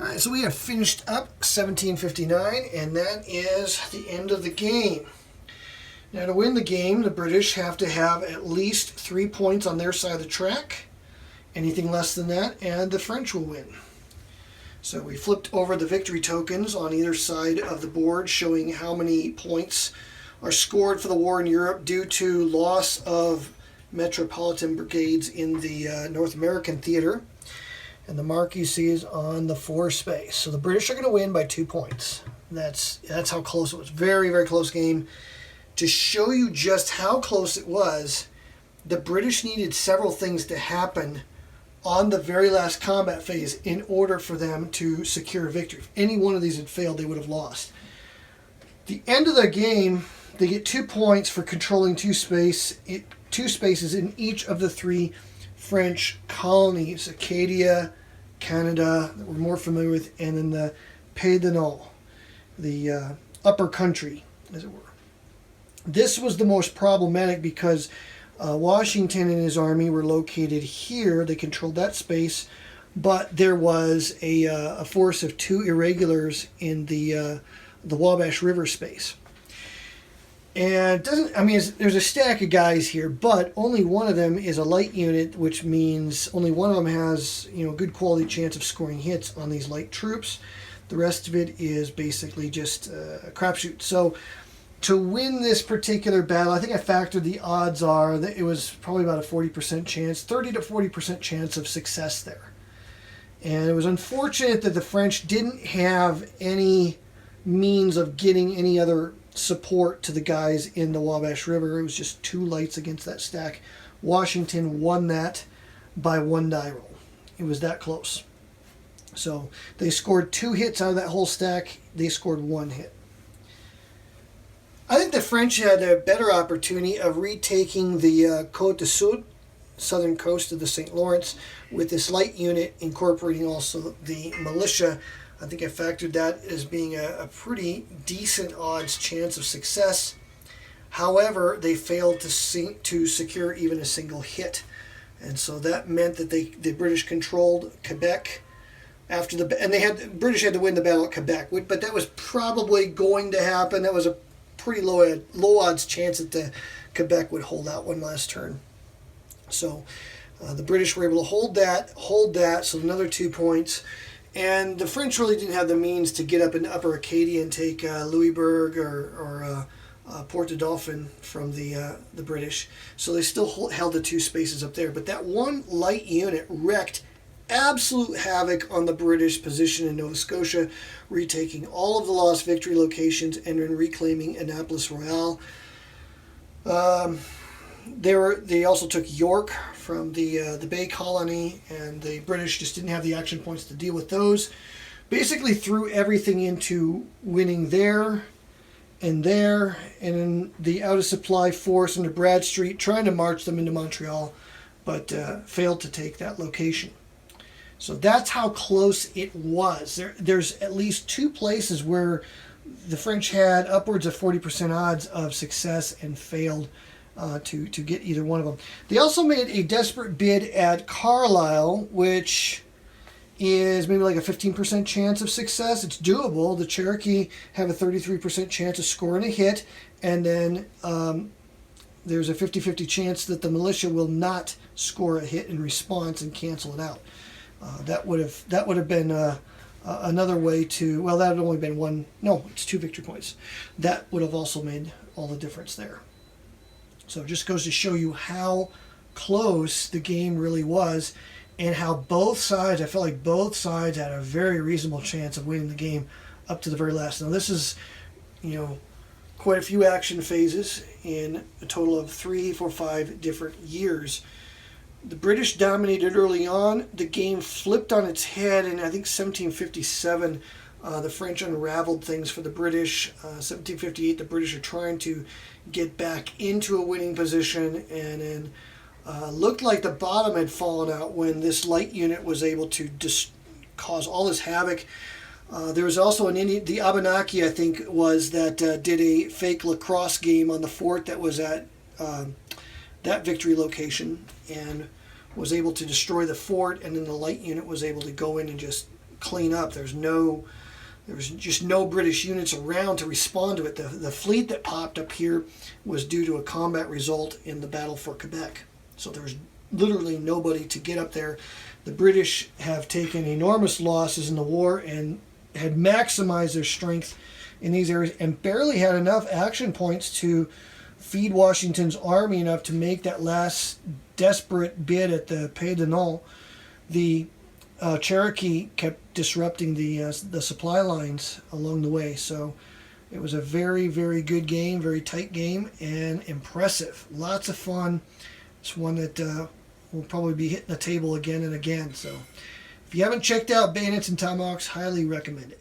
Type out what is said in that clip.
All right, so we have finished up 1759, and that is the end of the game. Now, to win the game, the British have to have at least 3 points on their side of the track. Anything less than that, and the French will win. So we flipped over the victory tokens on either side of the board, showing how many points are scored for the war in Europe due to loss of metropolitan brigades in the North American theater. And the mark you see is on the 4 space. So the British are going to win by 2 points. That's how close it was. Very, very close game. To show you just how close it was, the British needed several things to happen on the very last combat phase in order for them to secure victory. If any one of these had failed, they would have lost. The end of the game, they get 2 points for controlling 2 spaces in each of the 3 French colonies, Acadia, Canada, that we're more familiar with, and then the Pays du Nord, the upper country, as it were. This was the most problematic because Washington and his army were located here. They controlled that space, but there was a force of 2 irregulars in the Wabash River space. And it doesn't, I mean, there's a stack of guys here, but only one of them is a light unit, which means only one of them has, good quality chance of scoring hits on these light troops. The rest of it is basically just a crapshoot. So to win this particular battle, I think I factored the odds are that it was probably about a 40% chance, 30 to 40% chance of success there. And it was unfortunate that the French didn't have any means of getting any other support to the guys in the Wabash River. It was just 2 lights against that stack. Washington won that by 1 die roll. It was that close. So they scored 2 hits out of that whole stack. They scored 1 hit. I think the French had a better opportunity of retaking the Côte du Sud, southern coast of the St. Lawrence, with this light unit incorporating also the militia. I think I factored that as being a pretty decent odds chance of success. However, they failed to secure even a single hit. And so that meant that the British controlled Quebec after the British had to win the battle at Quebec, but that was probably going to happen. That was a pretty low odds chance that the Quebec would hold out one last turn. So the British were able to hold that, so another 2 points. And the French really didn't have the means to get up in Upper Acadia and take Louisbourg or Port de Dauphin from the British. So they still held the 2 spaces up there. But that one light unit wreaked absolute havoc on the British position in Nova Scotia, retaking all of the lost victory locations and then reclaiming Annapolis Royal. They also took York from the Bay Colony, and the British just didn't have the action points to deal with those. Basically threw everything into winning there, and in the out-of-supply force under Bradstreet, trying to march them into Montreal, but failed to take that location. So that's how close it was. There's at least 2 places where the French had upwards of 40% odds of success and failed to get either one of them. They also made a desperate bid at Carlisle, which is maybe like a 15% chance of success. It's doable. The Cherokee have a 33% chance of scoring a hit, and then there's a 50-50 chance that the militia will not score a hit in response and cancel it out. That would have been another way to, well, that would have only been one, no, it's 2 victory points. That would have also made all the difference there. So it just goes to show you how close the game really was, and how both sides, I felt like both sides had a very reasonable chance of winning the game up to the very last. Now this is, quite a few action phases in a total of 3, 4, 5 different years. The British dominated early on. The game flipped on its head in, I think, 1757. The French unraveled things for the British. 1758, the British are trying to get back into a winning position, and then looked like the bottom had fallen out when this light unit was able to cause all this havoc. There was also an Indian, the Abenaki, I think, was that did a fake lacrosse game on the fort that was at that victory location, and was able to destroy the fort, and then the light unit was able to go in and just clean up. There was just no British units around to respond to it. The fleet that popped up here was due to a combat result in the Battle for Quebec. So there was literally nobody to get up there. The British have taken enormous losses in the war and had maximized their strength in these areas and barely had enough action points to feed Washington's army enough to make that last desperate bid at the Pays du Nord. The Cherokee kept disrupting the supply lines along the way. So it was a very, very good game, very tight game, and impressive. Lots of fun. It's one that will probably be hitting the table again and again. So if you haven't checked out Bayonets and Tomahawks, highly recommend it.